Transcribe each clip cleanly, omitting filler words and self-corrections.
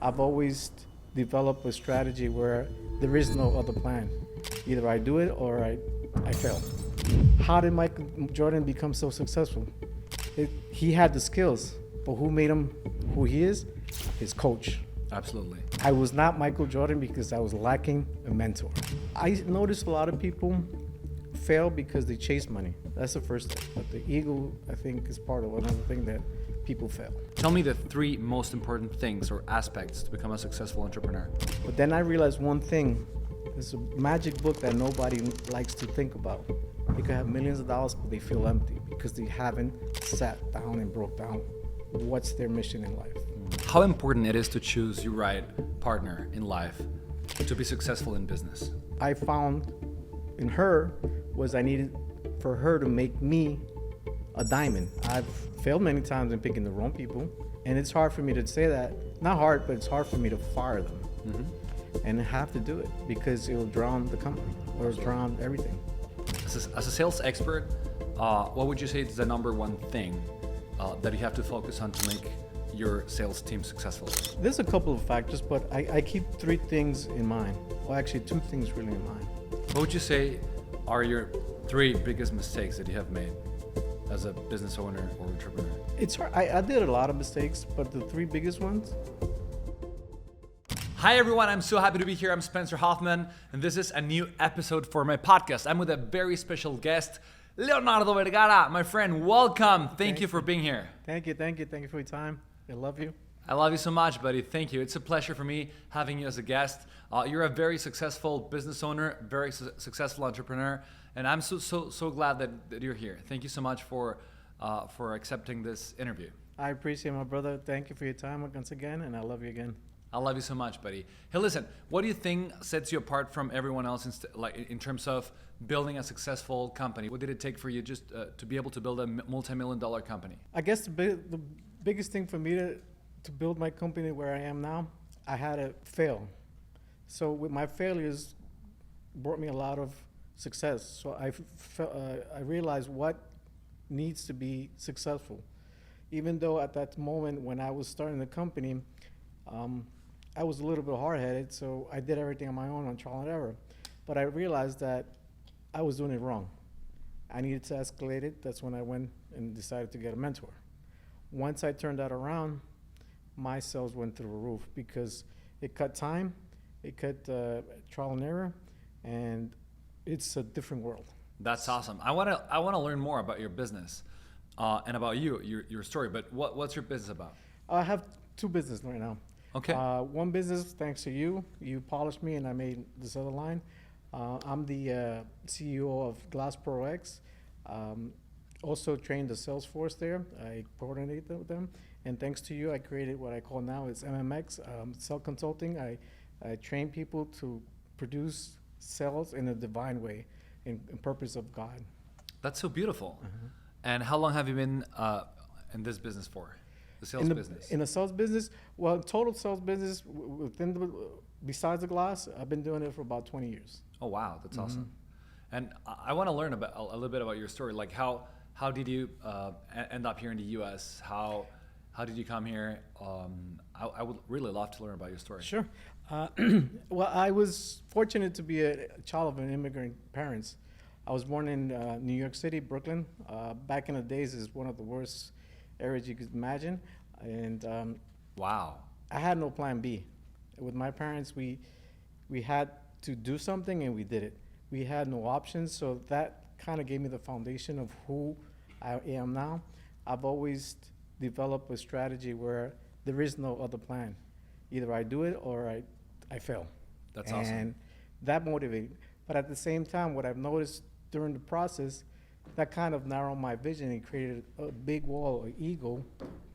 I've always developed a strategy where there is no other plan. Either I do it or I fail. How did Michael Jordan become so successful? He had the skills, but who made him who he is? His coach. Absolutely. I was not Michael Jordan because I was lacking a mentor. I noticed a lot of people fail because they chase money. That's the first thing. But the ego, I think, is part of another thing that people fail. Tell me the 3 most important things or aspects to become a successful entrepreneur. But then I realized one thing. It's a magic book that nobody likes to think about. They could have millions of dollars, but they feel empty because they haven't sat down and broke down what's their mission in life. How important it is to choose your right partner in life to be successful in business? I found in her was I needed for her to make me a diamond. I've failed many times in picking the wrong people, and it's hard for me to say that. Not hard, but it's hard for me to fire them. And I have to do it because it will drown the company or drown everything. As a sales expert, what would you say is the number one thing that you have to focus on to make your sales team successful? There's a couple of factors, but I keep 3 things in mind. Well, actually 2 things really in mind. What would you say are your 3 biggest mistakes that you have made as a business owner or entrepreneur? It's hard. I did a lot of mistakes, but the 3 biggest ones. Hi everyone, I'm so happy to be here. I'm Spencer Hoffman, and this is a new episode for my podcast. I'm with a very special guest, Leonardo Vergara. My friend, welcome. Thank you for being here. Thank you for your time. I love you. I love you so much, buddy. Thank you. It's a pleasure for me having you as a guest. You're a very successful business owner, very successful entrepreneur, and I'm so glad that you're here. Thank you so much for accepting this interview. I appreciate my brother. Thank you for your time once again, and I love you again. I love you so much, buddy. Hey, listen, what do you think sets you apart from everyone else in terms of building a successful company? What did it take for you just to be able to build a multi-million-dollar company? I guess the biggest thing for me to build my company where I am now, I had to fail. So with my failures brought me a lot of success. So I realized what needs to be successful. Even though at that moment when I was starting the company, I was a little bit hard-headed, so I did everything on my own on trial and error. But I realized that I was doing it wrong. I needed to escalate it. That's when I went and decided to get a mentor. Once I turned that around, my sales went through the roof because it cut time, it cut trial and error, and it's a different world. That's awesome. I want to learn more about your business and about your story. But what's your business about? I have 2 businesses right now. Okay. One business, thanks to you polished me and I made this other line. I'm the CEO of Glass Pro X. Also trained the sales force there. I coordinate with them. And thanks to you, I created what I call now is MMX, Sell Consulting. I train people to produce sales in a divine way, in purpose of God. That's so beautiful. And how long have you been in this business for? The sales business. In the sales business, well, total sales business besides the glass, I've been doing it for about 20 years. Oh wow, that's awesome. And I want to learn about a little bit about your story. Like how did you end up here in the U.S.? How did you come here? I would really love to learn about your story. Sure. Well, I was fortunate to be a child of an immigrant parents. I was born in New York City, Brooklyn. Back in the days, is one of the worst areas you could imagine. And wow. I had no plan B. With my parents, we had to do something and we did it. We had no options, so that kind of gave me the foundation of who I am now. I've always developed a strategy where there is no other plan. Either I do it or I fail. That's awesome. And that motivated me. But at the same time, what I've noticed during the process, that kind of narrowed my vision and created a big wall of ego,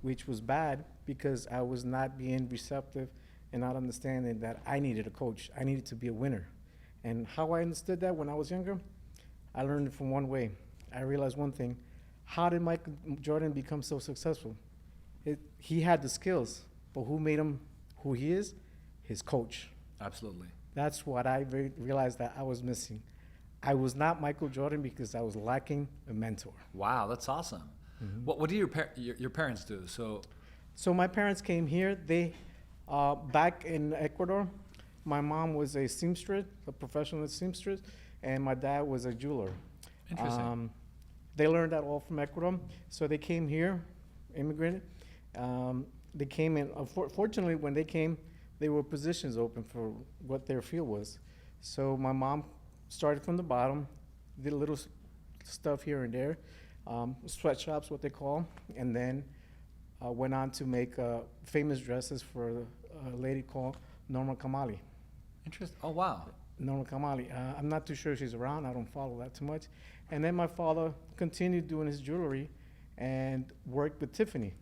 which was bad because I was not being receptive and not understanding that I needed a coach. I needed to be a winner. And how I understood that when I was younger, I learned it from one way. I realized one thing. How did Michael Jordan become so successful? He had the skills, but who made him who he is? His coach. Absolutely. That's what I realized that I was missing. I was not Michael Jordan because I was lacking a mentor. Wow, that's awesome. What did your parents do? So my parents came here. They Back in Ecuador, my mom was a seamstress, a professional seamstress, and my dad was a jeweler. Interesting. They learned that all from Ecuador, so they came here, immigrated. They came in. Fortunately, when they came, there were positions open for what their field was. So my mom started from the bottom, did a little stuff here and there, sweatshops, what they call, and then went on to make famous dresses for a lady called Norma Kamali. Interesting. Oh, wow. Norma Kamali. I'm not too sure she's around. I don't follow that too much. And then my father continued doing his jewelry and worked with Tiffany.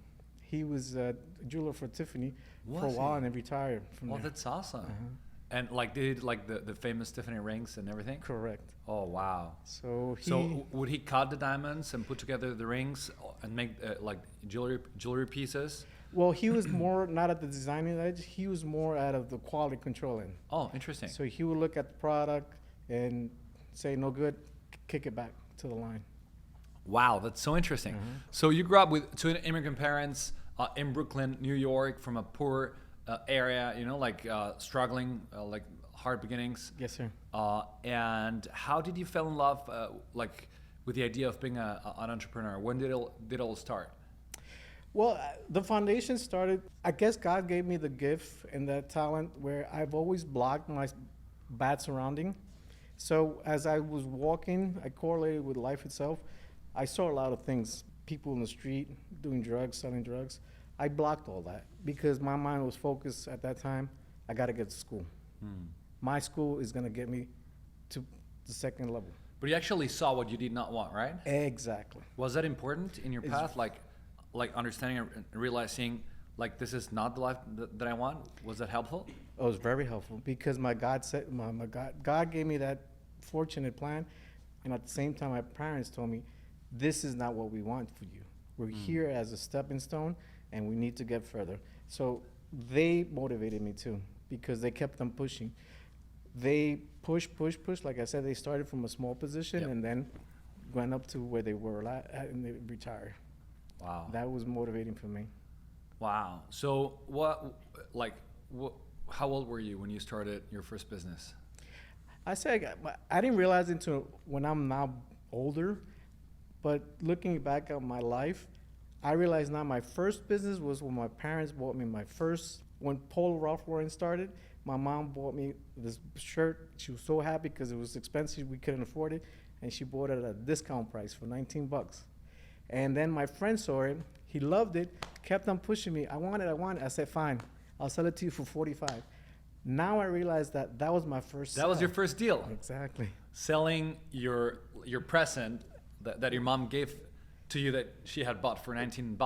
He was a jeweler for Tiffany for a while and then retired from there. That's awesome. Uh-huh. And like did like the famous Tiffany rings and everything? Correct. Oh, wow. So would he cut the diamonds and put together the rings and make like jewelry pieces? Well, he was more not at the designing edge. He was more out of the quality control end. Oh, interesting. So he would look at the product and say, no good, kick it back to the line. Wow, that's so interesting. Mm-hmm. So you grew up with two immigrant parents in Brooklyn, New York, from a poor area, you know, like struggling, like hard beginnings. Yes, sir. And how did you fall in love, like, with the idea of being an entrepreneur? When did it all start? Well, the foundation started, I guess God gave me the gift and that talent where I've always blocked my bad surrounding. So as I was walking, I correlated with life itself. I saw a lot of things, people in the street doing drugs, selling drugs. I blocked all that because my mind was focused at that time, I got to get to school. My school is going to get me to the second level. But you actually saw what you did not want, right? Exactly. Was that important in your path? Like understanding and realizing, like, this is not the life that I want? Was that helpful? It was very helpful because my God said, God gave me that fortunate plan. And at the same time, my parents told me, this is not what we want for you. We're here as a stepping stone and we need to get further. So they motivated me too because they kept on pushing. They push. Like I said, they started from a small position and then went up to where they were at and they retired. Wow. That was motivating for me. Wow. So how old were you when you started your first business? I didn't realize until when I'm now older, but looking back at my life, I realized now my first business was when my parents bought me when Polo Ralph Lauren started, my mom bought me this shirt. She was so happy because it was expensive, we couldn't afford it, and she bought it at a discount price for $19. And then my friend saw it, he loved it, kept on pushing me, I want it. I said, fine, I'll sell it to you for $45. Now I realize that was my first That was your first deal. Exactly. Selling your present that your mom gave to you that she had bought for $19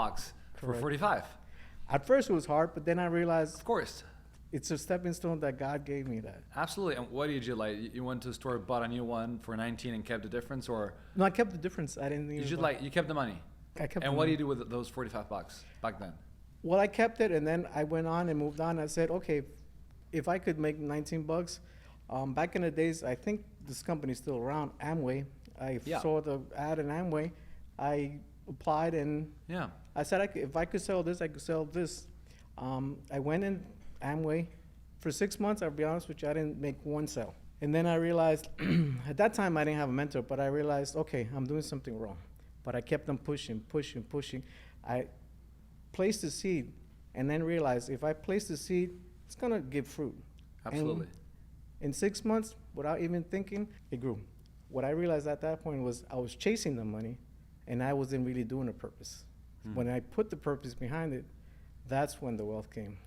for $45. At first it was hard, but then I realized Of course. it's a stepping stone that God gave me that. Absolutely. And what did you like? You went to the store, bought a new one for 19 and kept the difference, or No, I kept the difference. I didn't even. you kept the money? I kept. And what do you do with those $45 back then? Well, I kept it, and then I went on and moved on. I said, okay, if I could make $19, back in the days, I think this company's still around, Amway. I saw the ad in Amway. I applied, and I said, if I could sell this, I could sell this. I went in Amway. For 6 months, I'll be honest with you, I didn't make one sale. And then I realized, at that time I didn't have a mentor, but I realized, okay, I'm doing something wrong. But I kept on pushing. I placed the seed and then realized if I place the seed, it's gonna give fruit. Absolutely. And in 6 months, without even thinking, it grew. What I realized at that point was I was chasing the money and I wasn't really doing a purpose. When I put the purpose behind it, that's when the wealth came.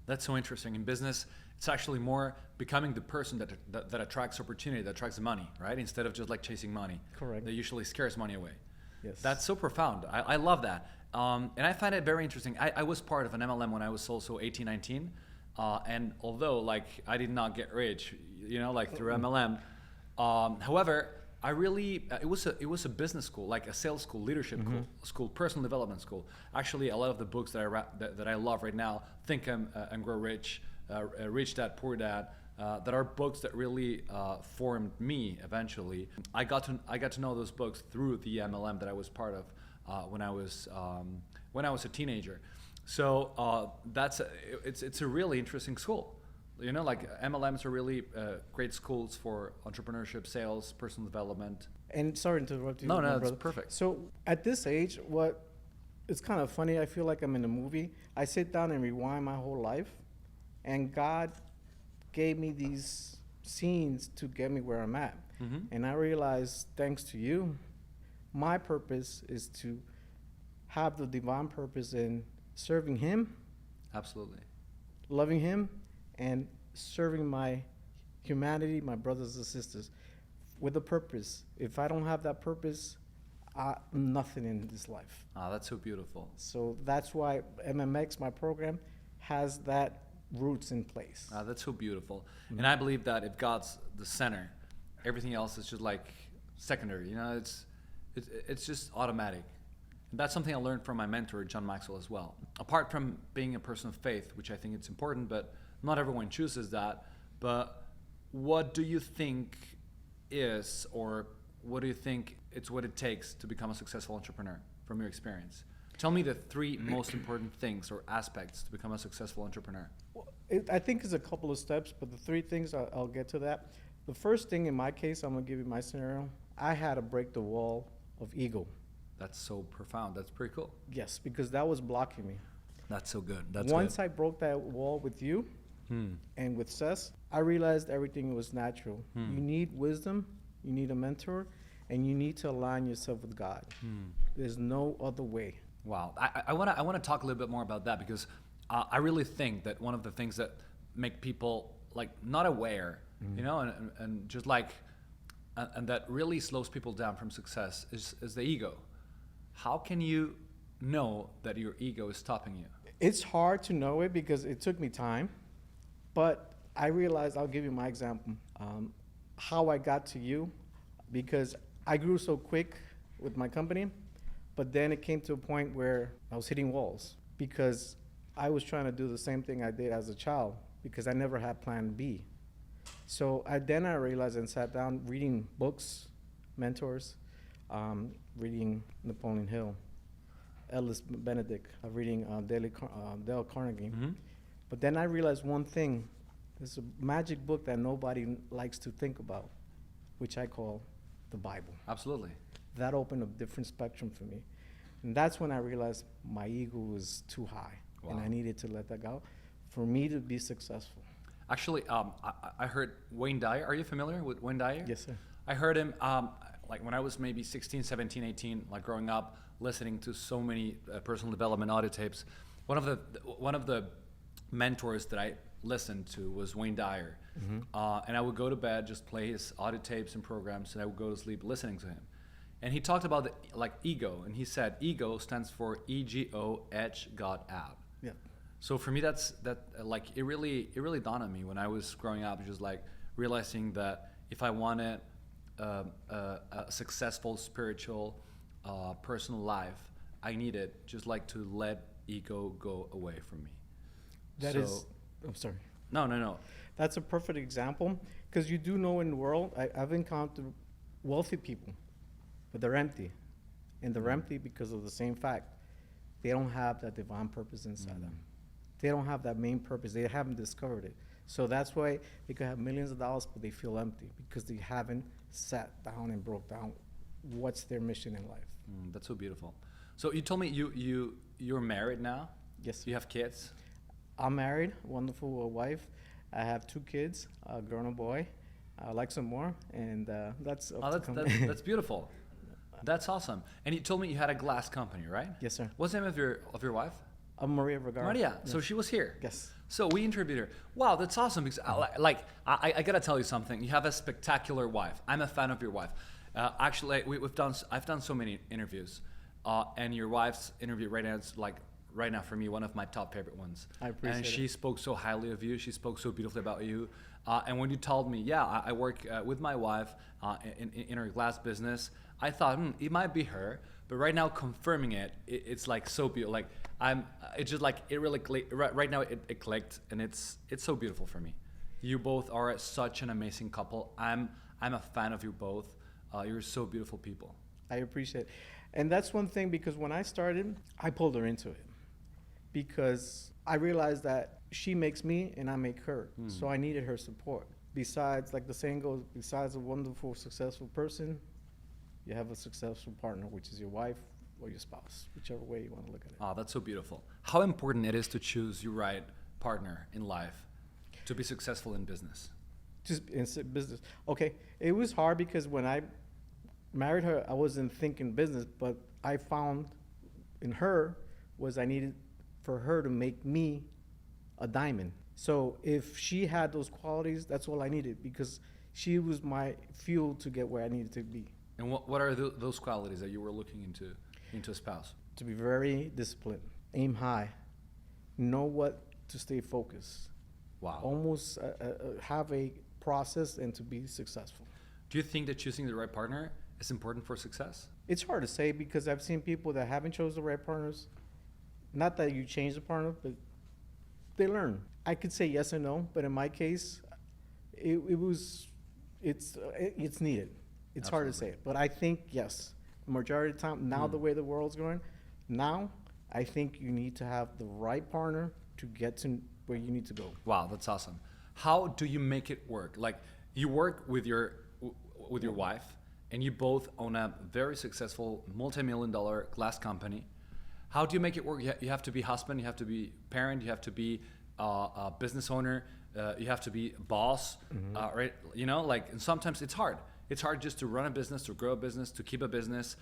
That's so interesting. In business, it's actually more becoming the person that attracts opportunity, that attracts money, right? Instead of just like chasing money. Correct. That usually scares money away. Yes. That's so profound. I love that. And I find it very interesting. I was part of an MLM when I was also 18, 19. And although like I did not get rich, you know, like through MLM, however, I really, it was a business school, like a sales school, leadership school, personal development school. Actually, a lot of the books that I love right now, Think and Grow Rich, Rich Dad, Poor Dad, that are books that really formed me eventually. I got to know those books through the MLM that I was part of when I was a teenager. So it's a really interesting school. You know, like MLMs are really great schools for entrepreneurship, sales, personal development. And sorry to interrupt you. No, my no, it's brother. perfect. So at this age, what it's kind of funny. I feel like I'm in a movie. I sit down and rewind my whole life, and God gave me these scenes to get me where I'm at. Mm-hmm. And I realized, thanks to you, my purpose is to have the divine purpose in serving Him, Absolutely. loving Him, and serving my humanity, my brothers and sisters, with a purpose. If I don't have that purpose, nothing in this life. Ah, that's so beautiful. So that's why MMX, my program, has that roots in place. Ah, that's so beautiful. And I believe that if God's the center, everything else is just like secondary. You know, it's just automatic. And that's something I learned from my mentor, John Maxwell, as well. Apart from being a person of faith, which I think it's important, but not everyone chooses that. But what do you think is, or what do you think it's what it takes to become a successful entrepreneur from your experience? Tell me the three most important things or aspects to become a successful entrepreneur. Well, I think it's a couple of steps, but the three things, I'll get to that. The first thing in my case, I'm going to give you my scenario. I had to break the wall of ego. That's so profound. That's pretty cool. Yes, because that was blocking me. That's so good. That's Once good. I broke that wall with you and with Cess, I realized everything was natural. You need wisdom, you need a mentor, and you need to align yourself with God. There's no other way. Wow. I want to talk a little bit more about that, because I really think that one of the things that make people like not aware, you know, and just like, and that really slows people down from success is the ego. How can you know that your ego is stopping you? It's hard to know it because it took me time, but I realized, I'll give you my example, how I got to you, because I grew so quick with my company, but then it came to a point where I was hitting walls because I was trying to do the same thing I did as a child because I never had plan B. So I realized and sat down reading books, mentors, reading Napoleon Hill, Ellis Benedict, reading Dale Carnegie. But then I realized one thing. There's a magic book that nobody likes to think about, which I call the Bible. Absolutely. That opened a different spectrum for me. And that's when I realized my ego was too high. Wow. And I needed to let that go for me to be successful. Actually, I heard Wayne Dyer. Are you familiar with Wayne Dyer? Yes, sir. I heard him like when I was maybe 16, 17, 18, like growing up, listening to so many personal development audio tapes. One of the mentors that I listened to was Wayne Dyer. And I would go to bed, just play his audio tapes and programs, and I would go to sleep listening to him. And he talked about ego, and he said ego stands for EGO, edge, God, out. Yeah. So for me, it really dawned on me when I was growing up, just like realizing that if I wanted a successful spiritual, personal life, I needed just like to let ego go away from me. I'm sorry. No. That's a perfect example because you do know in the world, I've encountered wealthy people, but they're empty. And they're empty because of the same fact. They don't have that divine purpose inside them. They don't have that main purpose. They haven't discovered it. So that's why they could have millions of dollars, but they feel empty because they haven't sat down and broke down what's their mission in life. That's so beautiful. So you told me you're married now? Yes. You have kids? I'm married, wonderful wife. I have 2 kids, a girl and a boy. I like some more, and that's that's beautiful. That's awesome. And you told me you had a glass company, right? Yes, sir. What's the name of your wife? I'm Maria Vergara. Maria. Yes. So she was here. Yes. So we interviewed her. Wow, that's awesome. Because I gotta tell you something. You have a spectacular wife. I'm a fan of your wife. Actually, I've done so many interviews, and your wife's interview right now is like right now for me one of my top favorite ones. I appreciate and it. she spoke so highly of you. She spoke so beautifully about you. And when you told me, I work with my wife in her glass business, I thought it might be her. But right now, confirming it's like so beautiful. Like it's just like it really clicked. Right now, it clicked, and it's so beautiful for me. You both are such an amazing couple. I'm a fan of you both. You're so beautiful people. I appreciate it. And that's one thing because when I started, I pulled her into it. because I realized that she makes me and I make her. So I needed her support. Besides, like the saying goes, besides a wonderful, successful person, you have a successful partner, which is your wife or your spouse, whichever way you want to look at it. Oh, that's so beautiful. How important it is to choose your right partner in life to be successful in business. Just in business. Okay, it was hard because when I married her, I wasn't thinking business, but I found in her was I needed for her to make me a diamond. So if she had those qualities, that's all I needed, because she was my fuel to get where I needed to be. And what are those qualities that you were looking into a spouse? To be very disciplined, aim high, know what to stay focused. Wow. Almost have a process and to be successful. Do you think that choosing the right partner is important for success? It's hard to say because I've seen people that haven't chosen the right partners. Not that you change the partner, but they learn. I could say yes or no, but in my case, it's needed. It's hard to say it, but I think yes. The majority of the time, now the way the world's going, now I think you need to have the right partner to get to where you need to go. Wow, that's awesome. How do you make it work? Like, you work with your wife, and you both own a very successful multi-million-dollar glass company. How do you make it work? You have to be husband, you have to be parent, you have to be a business owner, you have to be boss, right? You know, like, and sometimes it's hard. It's hard just to run a business, to grow a business, to keep a business,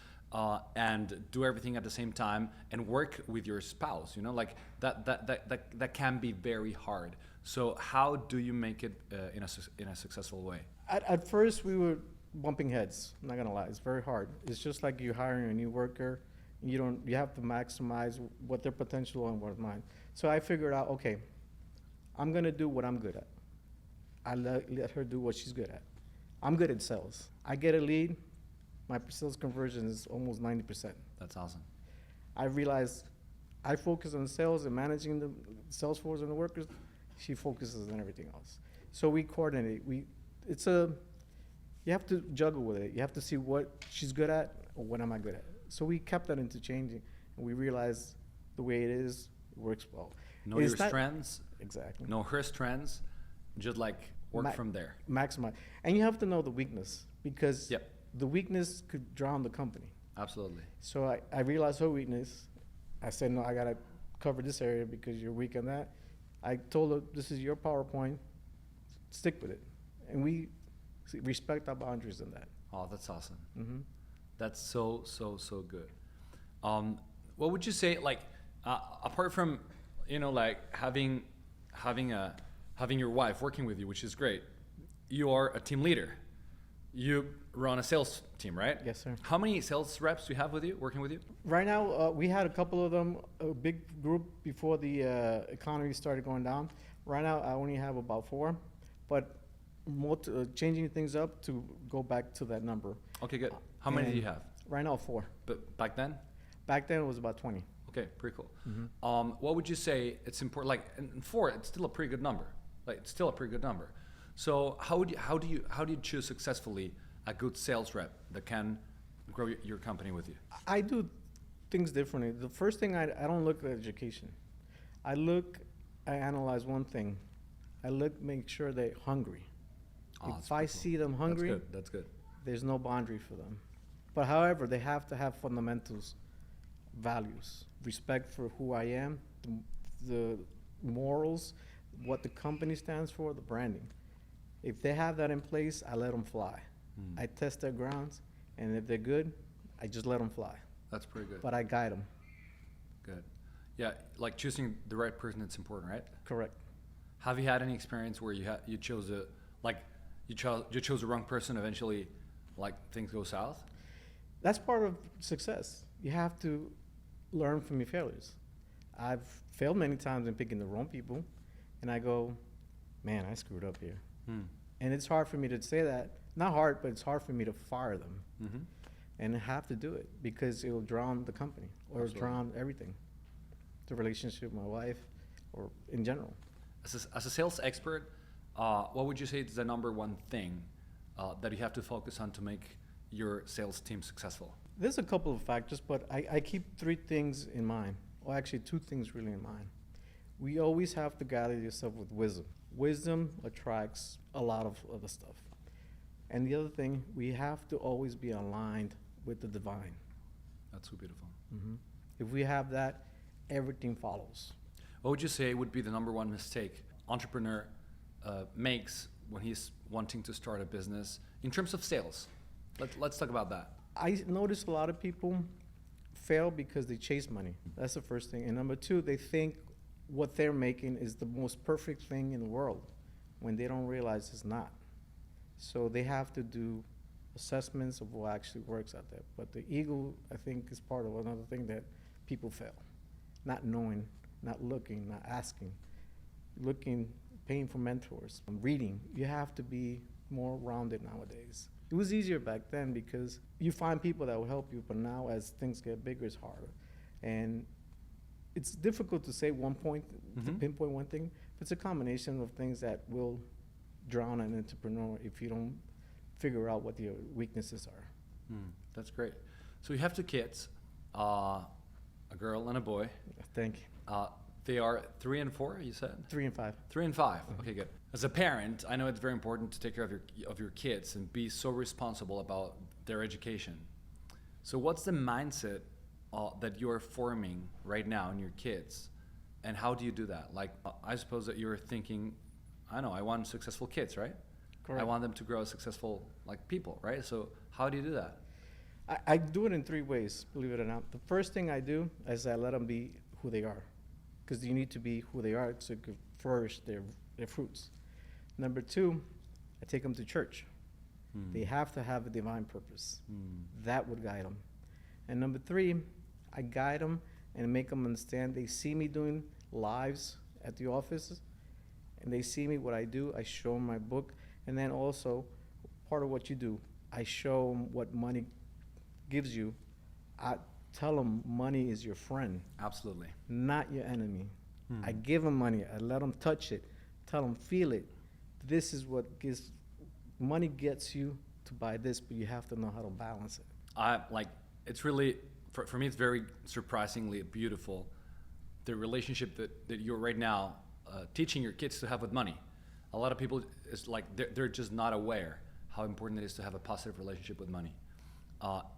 and do everything at the same time, and work with your spouse. You know, like that can be very hard. So how do you make it in a successful way? At first, we were bumping heads. I'm not gonna lie, it's very hard. It's just like you hiring a new worker. You have to maximize what their potential and what's mine. So I figured out, okay, I'm gonna do what I'm good at. I let her do what she's good at. I'm good at sales. I get a lead, my sales conversion is almost 90%. That's awesome. I realized I focus on sales and managing the sales force and the workers. She focuses on everything else. So we coordinate. You have to juggle with it. You have to see what she's good at or what am I good at. So we kept that interchanging, and we realized the way it is, it works well. Know your strengths. Exactly. Know her strengths. Just like work from there. Maximize. And you have to know the weakness, because Yep. the weakness could drown the company. Absolutely. So I realized her weakness. I said, no, I got to cover this area because you're weak on that. I told her, this is your PowerPoint. Stick with it. And we respect our boundaries in that. Oh, that's awesome. Mm-hmm. That's so good. What would you say, like, apart from, like having your wife working with you, which is great, you are a team leader. You run a sales team, right? Yes, sir. How many sales reps do you have working with you? Right now, we had a couple of them, a big group before the economy started going down. Right now, I only have about 4, but changing things up to go back to that number. Okay, good. How many do you have? Right now, 4. But back then? Back then, it was about 20. Okay, pretty cool. Mm-hmm. What would you say it's important? Like, and 4, it's still a pretty good number. Like, it's still a pretty good number. So how do you choose successfully a good sales rep that can grow your company with you? I do things differently. The first thing, I don't look at education. I analyze one thing. Make sure they're hungry. Oh, If I see them hungry, That's good. there's no boundary for them. But however, they have to have fundamentals, values, respect for who I am, the morals, what the company stands for, the branding. If they have that in place, I let them fly. I test their grounds, and if they're good, I just let them fly. That's pretty good. But I guide them. Good. Yeah, like choosing the right person, it's important, right? Correct. Have you had any experience where you chose the wrong person, eventually, like, things go south? That's part of success. You have to learn from your failures. I've failed many times in picking the wrong people, and I go, man, I screwed up here. And it's hard for me to say that. Not hard, but it's hard for me to fire them. Mm-hmm. And I have to do it because it will drown the company or Absolutely. drown everything. The relationship with my wife or in general. As a sales expert, what would you say is the number one thing that you have to focus on to make your sales team successful? There's a couple of factors, but I keep 3 things in mind. or actually two things really in mind. We always have to gather yourself with wisdom. Wisdom attracts a lot of other stuff. And the other thing, we have to always be aligned with the divine. That's so beautiful. Mm-hmm. If we have that, everything follows. What would you say would be the number one mistake entrepreneur makes when he's wanting to start a business in terms of sales? Let's talk about that. I notice a lot of people fail because they chase money. That's the first thing. And number two, they think what they're making is the most perfect thing in the world when they don't realize it's not. So they have to do assessments of what actually works out there. But the ego, I think, is part of another thing that people fail. Not knowing, not looking, not asking, looking, paying for mentors, reading. You have to be more rounded nowadays. It was easier back then because you find people that will help you, but now as things get bigger, it's harder. And it's difficult to say one point, to pinpoint one thing, but it's a combination of things that will drown an entrepreneur if you don't figure out what your weaknesses are. That's great. So you have two kids, a girl and a boy. Thank you. They are 3 and 4, you said? 3 and 5. 3 and 5. Okay, good. As a parent, I know it's very important to take care of your kids and be so responsible about their education. So what's the mindset that you're forming right now in your kids, and how do you do that? Like, I suppose that you're thinking, I know, I want successful kids, right? Correct. I want them to grow as successful like people, right? So how do you do that? I do it in 3 ways, believe it or not. The first thing I do is I let them be who they are, because you need to be who they are to flourish their fruits. Number 2, I take them to church. They have to have a divine purpose. That would guide them. And number 3, I guide them and make them understand. They see me doing lives at the office, and they see me what I do. I show them my book, and then also part of what you do, I show them what money gives you. I tell them money is your friend. Absolutely. Not your enemy. I give them money. I let them touch it. Tell them feel it. This is what gives money gets you to buy this, but you have to know how to balance it. It's really, for me, it's very surprisingly beautiful, the relationship that you're right now teaching your kids to have with money. A lot of people, it's like they're just not aware how important it is to have a positive relationship with money.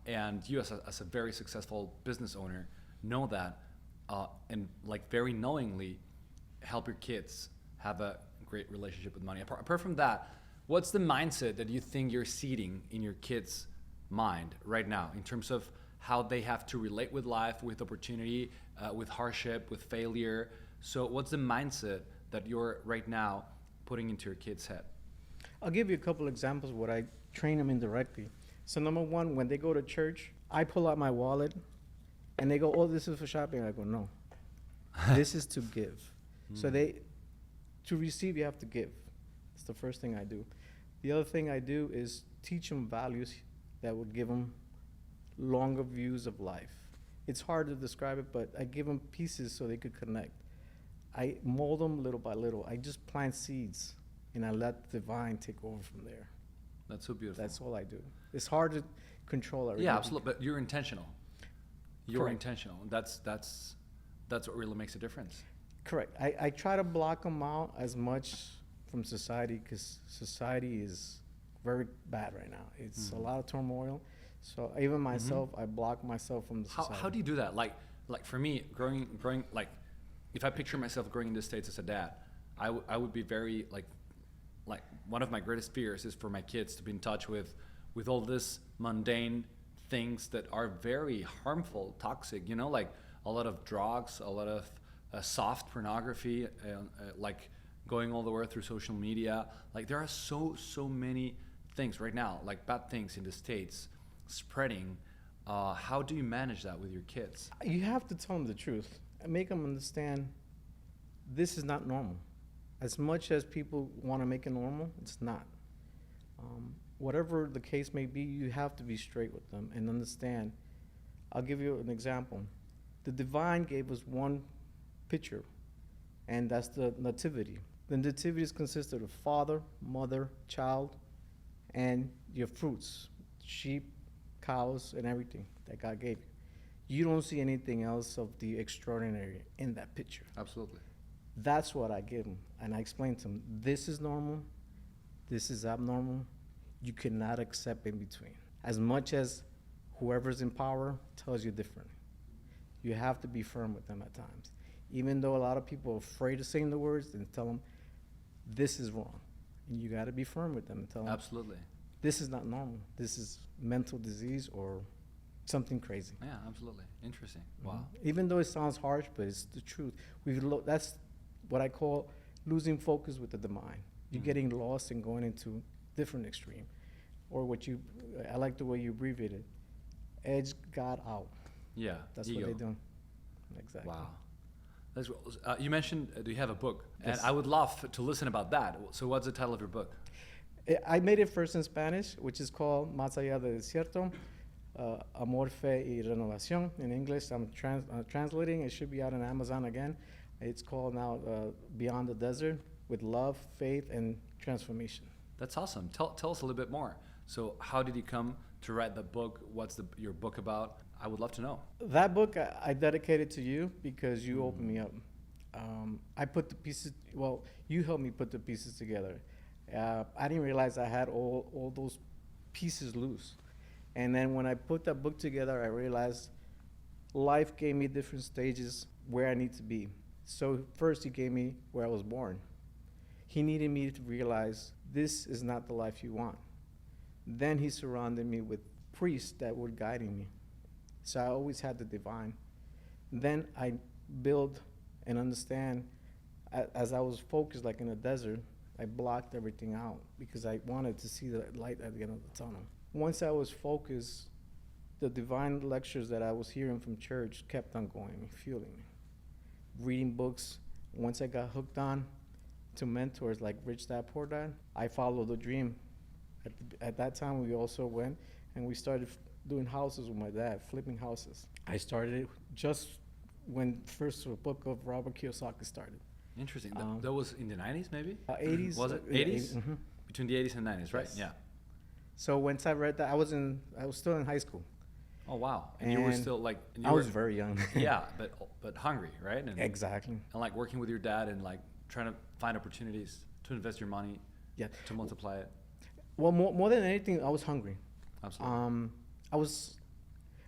And you, as a very successful business owner, know that, and like very knowingly help your kids have a great relationship with money. Apart from that, what's the mindset that you think you're seeding in your kids' mind right now in terms of how they have to relate with life, with opportunity, with hardship, with failure? So what's the mindset that you're right now putting into your kids' head? I'll give you a couple examples where I train them indirectly. So number 1, when they go to church, I pull out my wallet and they go, oh, this is for shopping. I go, no, this is to give. So to receive, you have to give. It's the first thing I do. The other thing I do is teach them values that would give them longer views of life. It's hard to describe it, but I give them pieces so they could connect. I mold them little by little. I just plant seeds and I let the divine take over from there. That's so beautiful. That's all I do. It's hard to control everything. Yeah, absolutely. But you're intentional. You're Correct. intentional. That's what really makes a difference. Correct. I try to block them out as much from society because society is very bad right now. It's a lot of turmoil. So even myself, I block myself from the society. How do you do that? Like for me, growing like, if I picture myself growing in the States as a dad, I would be very like one of my greatest fears is for my kids to be in touch with all this mundane things that are very harmful, toxic, like a lot of drugs, a lot of soft pornography, like going all the way through social media. Like there are so many things right now, like bad things in the States spreading. How do you manage that with your kids? You have to tell them the truth and make them understand this is not normal. As much as people want to make it normal, it's not. Whatever the case may be, you have to be straight with them and understand. I'll give you an example. The divine gave us one picture, and that's the nativity. The nativity is consisted of father, mother, child, and your fruits, sheep, cows, and everything that God gave you. you don't see anything else of the extraordinary in that picture. Absolutely. That's what I give them. And I explain to them, this is normal, this is abnormal. You cannot accept in between. As much as whoever's in power tells you different, you have to be firm with them at times. Even though a lot of people are afraid of saying the words, and tell them, this is wrong. And you got to be firm with them and tell them, Absolutely. this is not normal. This is mental disease or something crazy. Yeah, absolutely. Interesting. Wow. Even though it sounds harsh, but it's the truth. That's what I call losing focus with the mind. You're getting lost and going into different extreme. Or I like the way you abbreviated, edge God out. Yeah. That's ego. what they do. Exactly. Wow. That's, you mentioned, do you have a book? Yes. And I would love to listen about that. So what's the title of your book? I made it first in Spanish, which is called Más allá del desierto, Amor, Fe y Renovación. In English, I'm translating. It should be out on Amazon again. It's called now Beyond the Desert, with love, faith, and transformation. That's awesome. Tell us a little bit more. So how did you come to write the book? What's your book about? I would love to know. That book I dedicated to you because you opened me up. I put the pieces, you helped me put the pieces together. I didn't realize I had all those pieces loose. And then when I put that book together, I realized life gave me different stages where I need to be. So first he gave me where I was born. He needed me to realize this is not the life you want. Then he surrounded me with priests that were guiding me. So I always had the divine. Then I build and understand, as I was focused like in a desert, I blocked everything out because I wanted to see the light at the end of the tunnel. Once I was focused, the divine lectures that I was hearing from church kept on going, fueling me. Reading books, once I got hooked on to mentors like Rich Dad Poor Dad, I followed the dream. At that time, we also went and we started doing houses with my dad, flipping houses. I started it just when first the book of Robert Kiyosaki started. Interesting. That was in the 90s, maybe? 80s. Was it? Yeah, 80s? mhm. Between the 80s and 90s, right? Yes. Yeah. So once I read that, I was still in high school. Oh, wow. And you were still like... And you I were, was very young. yeah, but hungry, right? And, Exactly. and like working with your dad and like trying to find opportunities to invest your money, Yeah. to multiply it. Well, more than anything, I was hungry. Absolutely.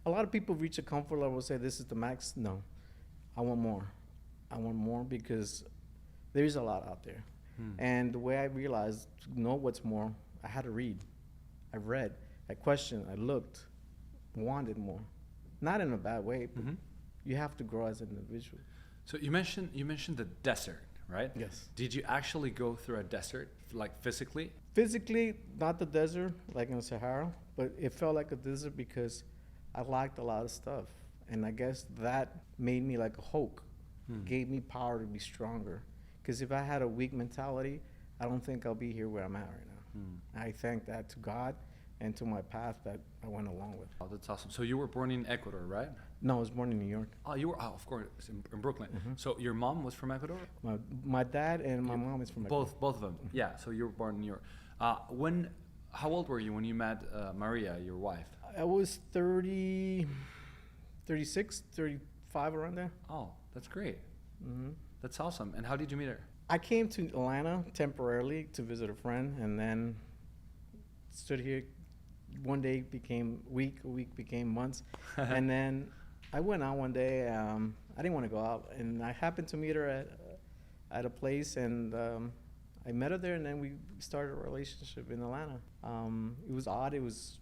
A lot of people reach a comfort level and say, this is the max. No, I want more. I want more because there's a lot out there. And the way I realized to know what's more, I had to read. I read, I questioned, I looked, wanted more. Not in a bad way, but you have to grow as an individual. So you mentioned the desert, right? Yes. Did you actually go through a desert, like physically? Physically, not the desert, like in the Sahara, but it felt like a desert because I lacked a lot of stuff. And I guess that made me like a Hulk, gave me power to be stronger. Because if I had a weak mentality, I don't think I'll be here where I'm at right now. I thank that to God and to my path that I went along with. Oh, that's awesome. So you were born in Ecuador, right? No, I was born in New York. Oh, you were, of course, in Brooklyn. So your mom was from Ecuador? My dad and my mom is from Ecuador. Both of them. Yeah, so you were born in New York. How old were you when you met Maria, your wife? I was 30, 36, 35, around there. Oh, that's great. That's awesome. And how did you meet her? I came to Atlanta temporarily to visit a friend, and then stood here. One day became week, a week became months, and then I went out one day. I didn't want to go out, and I happened to meet her at a place, and I met her there, and then we started a relationship in Atlanta. It was odd. It was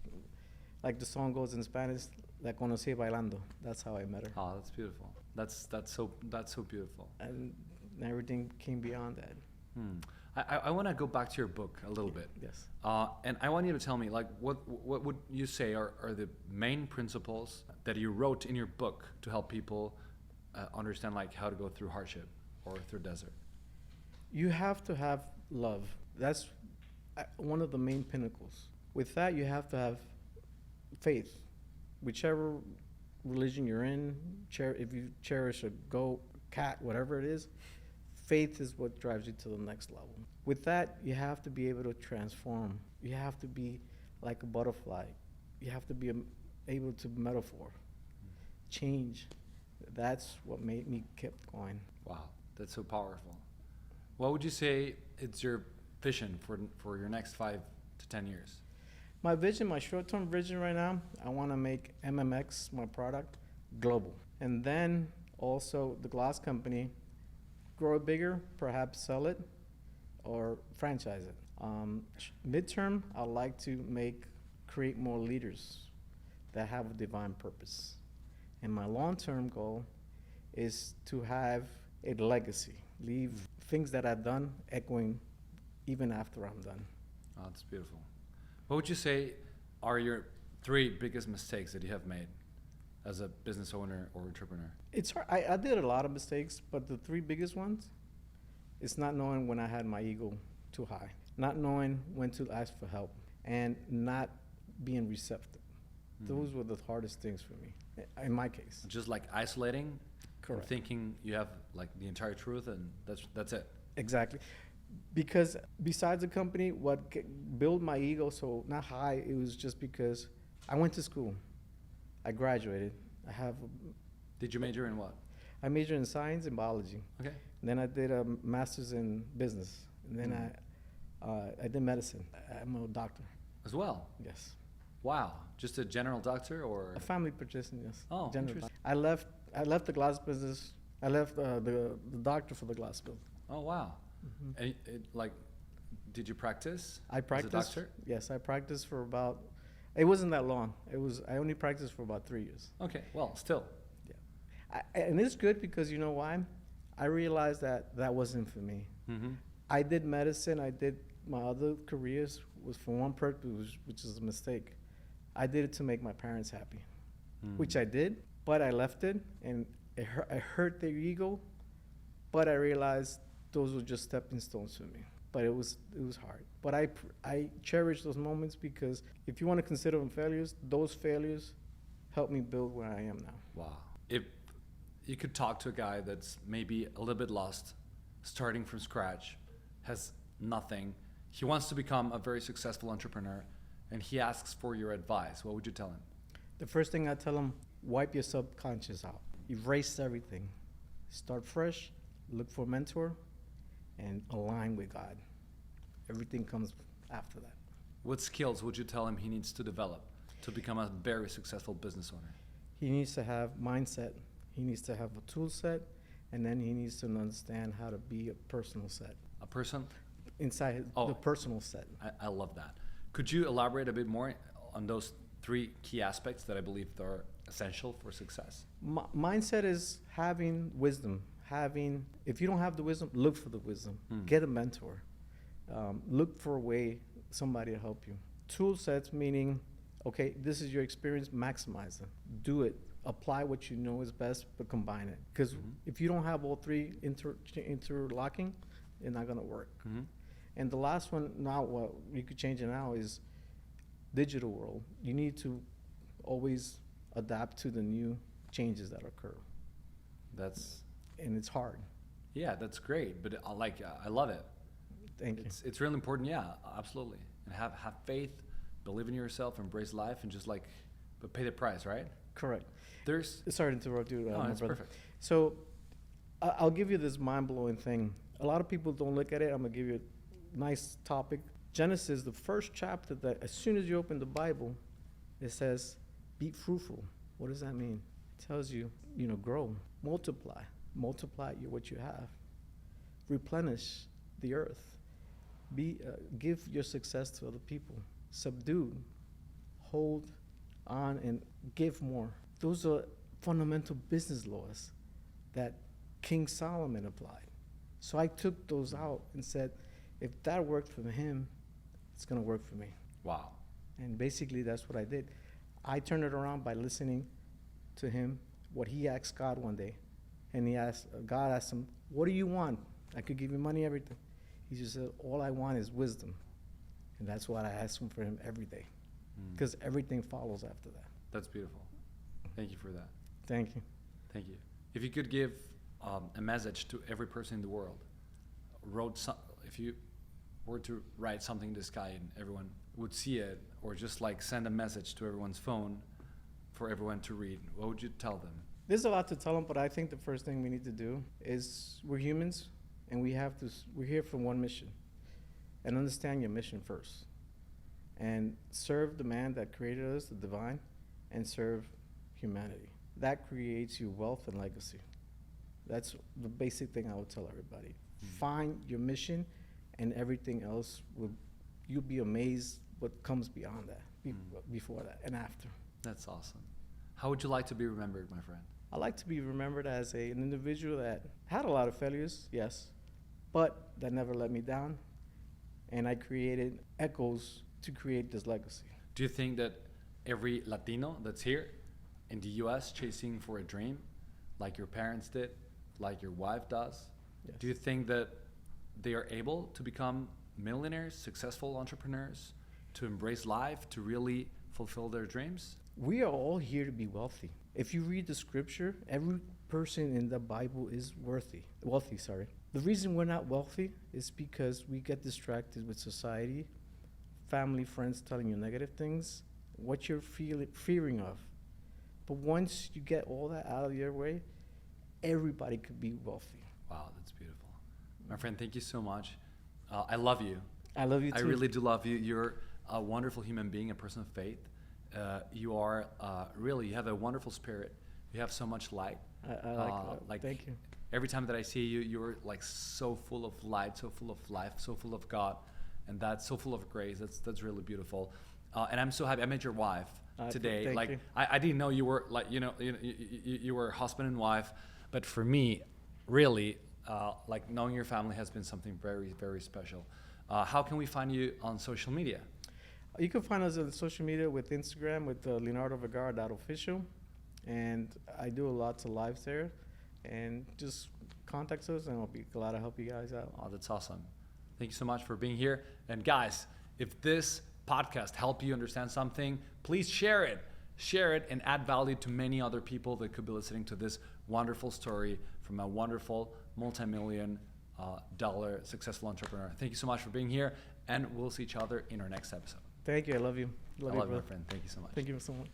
like the song goes in Spanish, "La conocí bailando." That's how I met her. Oh, that's beautiful. That's so beautiful. And everything came beyond that. I want to go back to your book a little bit. Yes. And I want you to tell me, like, what would you say are the main principles that you wrote in your book to help people understand, like, how to go through hardship or through desert? You have to have love. That's one of the main pinnacles. With that, you have to have faith. Whichever religion you're in, if you cherish a goat, cat, whatever it is, faith is what drives you to the next level. With that, you have to be able to transform. You have to be like a butterfly. You have to be able to metaphor. change. That's what made me keep going. Wow, that's so powerful. What would you say it's your vision for your next 5 to 10 years? My vision, my short-term vision right now, I want to make MMX, my product, global. And then also the glass company, grow it bigger, perhaps sell it or franchise it. Midterm, I'd like to create more leaders that have a divine purpose. And my long-term goal is to have a legacy, leave things that I've done echoing even after I'm done. Oh, that's beautiful. What would you say are your 3 biggest mistakes that you have made as a business owner or entrepreneur? It's hard. I did a lot of mistakes, but the 3 biggest ones is not knowing when I had my ego too high, not knowing when to ask for help, and not being receptive. Those were the hardest things for me, in my case. Just like isolating, Correct. thinking you have like the entire truth, and that's it. Exactly. Because besides the company, what built my ego so not high, it was just because I went to school. I graduated. Did you major in what? I majored in science and biology. Okay. And then I did a master's in business. And then I did medicine. I'm a doctor. As well? Yes. Wow. Just a general doctor or? A family practicer, yes. Oh, General interesting. doc- I left the glass business. I left the doctor for the glass business. Oh, wow. And did you practice I practiced. as a doctor? Yes, I practiced for about. It wasn't that long. I only practiced for about 3 years. Okay, well, still. And it's good because you know why? I realized that wasn't for me. Mm-hmm. I did medicine. I did my other careers was for one purpose, which is a mistake. I did it to make my parents happy, which I did, but I left it, and it hurt their ego. But I realized those were just stepping stones for me. But it was hard. But I cherish those moments because if you want to consider them failures, those failures helped me build where I am now. Wow. If you could talk to a guy that's maybe a little bit lost, starting from scratch, has nothing, he wants to become a very successful entrepreneur, and he asks for your advice, what would you tell him? The first thing I tell them, wipe your subconscious out. Erase everything. Start fresh, look for a mentor, and align with God. Everything comes after that. What skills would you tell him he needs to develop to become a very successful business owner? He needs to have mindset. He needs to have a tool set, and then he needs to understand how to be a personal set. A person? Inside the personal set. I love that. Could you elaborate a bit more on those 3 key aspects that I believe are essential for success? Mindset is having wisdom. If you don't have the wisdom, look for the wisdom. Get a mentor. Look for a way, somebody to help you. Tool sets meaning, okay, this is your experience, maximize it. Do it. Apply what you know is best, but combine it. Because if you don't have all 3 interlocking, it's not going to work. And the last one, now what you could change it now, is digital world. You need to always adapt to the new changes that occur. And it's hard. Yeah, that's great, but I love it. Thank you. It's really important, yeah, absolutely. And have faith, believe in yourself, embrace life, and just but pay the price, right? Correct. There's Sorry to interrupt you. no, my that's brother. perfect. So I'll give you this mind-blowing thing. A lot of people don't look at it. I'm going to give you a nice topic. Genesis, the first chapter, that as soon as you open the Bible, it says, be fruitful. What does that mean? It tells you, grow, multiply what you have, replenish the earth, give your success to other people, subdue, hold on, and give more. Those are fundamental business laws that King Solomon applied. So I took those out and said, if that worked for him, it's going to work for me. Wow. And basically that's what I did. I turned it around by listening to him, what he asked God one day. And God asked him, what do you want? I could give you money, everything. He just said, all I want is wisdom. And that's what I ask him for him every day. Because everything follows after that. That's beautiful. Thank you for that. Thank you. Thank you. If you could give a message to every person in the world, if you were to write something in the sky and everyone would see it, or just send a message to everyone's phone for everyone to read? What would you tell them? There's a lot to tell them, but I think the first thing we need to do is we're humans, and we're here for one mission, and understand your mission first, and serve the man that created us, the divine, and serve humanity. That creates you wealth and legacy. That's the basic thing I would tell everybody. Find your mission, and everything else you'll be amazed what comes beyond that, before that, and after. That's awesome. How would you like to be remembered, my friend? I like to be remembered as an individual that had a lot of failures, yes, but that never let me down. And I created echoes to create this legacy. Do you think that every Latino that's here in the US chasing for a dream, like your parents did, like your wife does, Yes. do you think that they are able to become millionaires, successful entrepreneurs, to embrace life, to really fulfill their dreams? We are all here to be wealthy. If you read the scripture, every person in the Bible is wealthy. The reason we're not wealthy is because we get distracted with society, family, friends telling you negative things, what you're fearing of. But once you get all that out of your way, everybody could be wealthy. Wow, that's beautiful. My friend, thank you so much. I love you. I love you too. I really do love you. You're a wonderful human being, a person of faith. You are really, you have a wonderful spirit. You have so much light. I like that. Thank you. Every time that I see you, you're like so full of light, so full of life, so full of God, and that's so full of grace. That's really beautiful. And I'm so happy. I met your wife today. Thank like you. I didn't know you were like you were husband and wife, but for me, really, like knowing your family has been something very, very special. How can we find you on social media? You can find us on social media with Instagram with Leonardo Vergara .official, and I do lots of lives there, and just contact us and I'll be glad to help you guys out. Oh, that's awesome. Thank you so much for being here. And guys, if this podcast helped you understand something, please share it. Share it and add value to many other people that could be listening to this wonderful story from a wonderful multi-million dollar successful entrepreneur. Thank you so much for being here, and we'll see each other in our next episode. Thank you. I love you. I love you, my brother. friend. Thank you so much. Thank you so much.